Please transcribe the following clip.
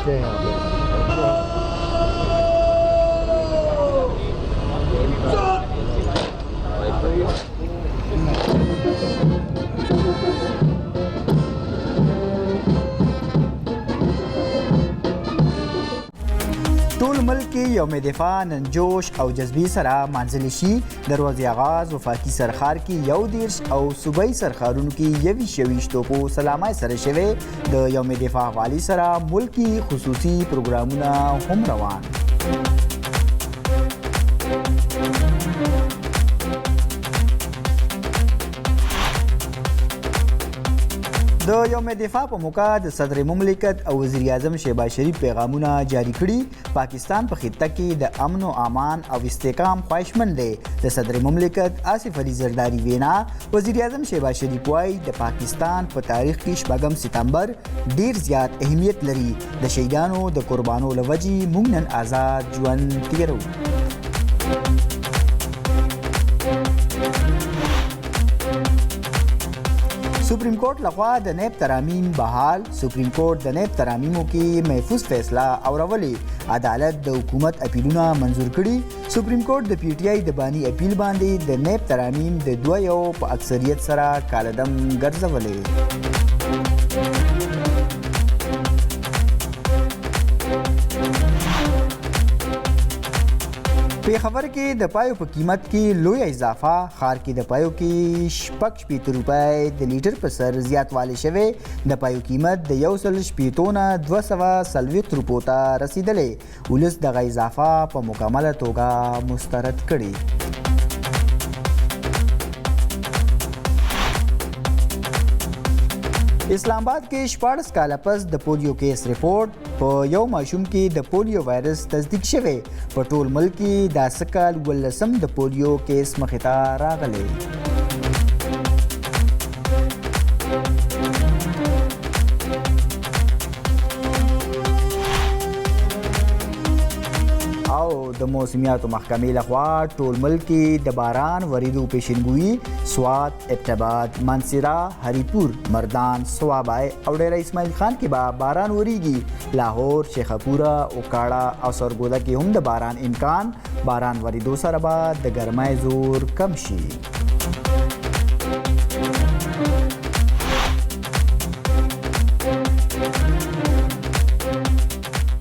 हैं यहाँ पे। ټول ملک کې یوم دفاع نن جوش او جذبې سره مانځلی شي. د ورځې آغاز وفاقي سرخار کې 11 او صوبایي سرخارونو کې 21 توپو سلامای سره شوی. د یوم دفاع حوالې سره ملکی خصوصي پروګرامونه هم روان. د یوم دفاع په موقع د صدر مملکت او وزیر اعظم شهباز شریف پیغامونه جاری کړي. پاکستان په خطه کې د امن او امان او استحکام خواهشمند دی. د صدر مملکت آصف علي زرداری وینا وزیر اعظم شهباز شریف وایي د پاکستان په تاریخ کې 8 سپتمبر ډیر زیات اهمیت لري. د شهیدانو د قربانو له وجې موږ نن آزاد ژوند تیرو. سپریم کورټ لخوا د نیب ترامیم بحال. سپریم کورټ د نیب ترامیم کې محفوظ فیصله اورولې. عدالت د حکومت اپیلونه منظور کړي. سپریم کورټ د پی ټی آی د بانی اپیل باندې د نیب ترامیم د 2 په اکثریت سره کالعدم ګرځولې. پیښور کې د پایو په قیمت کې لوی اضافه. خار کې د پایو کې 60 روپۍ د لیټر په سر زیاتوالی شوی. د پایو قیمت د 160 نه 240 روپو ته رسیدلې. ولس دغه اضافه په مکمله توګه مسترد کړي. اسلام آباد کې 14 کاله پس د پولیو کیس ریپورت. په یو ماشوم کې د پولیو وایرس تصدیق شوی. په ټول ملک کې دا سکال 19 د پولیو کیس مخې ته راغلی. او د موسمیاتو محکمې لخوا ټول ملک کې د باران وریدو پیشنګویي. سوات، ابټاباد، مانسیرا، هریپور، مردان، صوابای او ډیره اسماعیل خان کې به باران وریږي. لاهور، شیخاپوره، اوکاړه او سرګودا کې هم د باران امکان. باران وریدو سره به د ګرمۍ زور کم شي.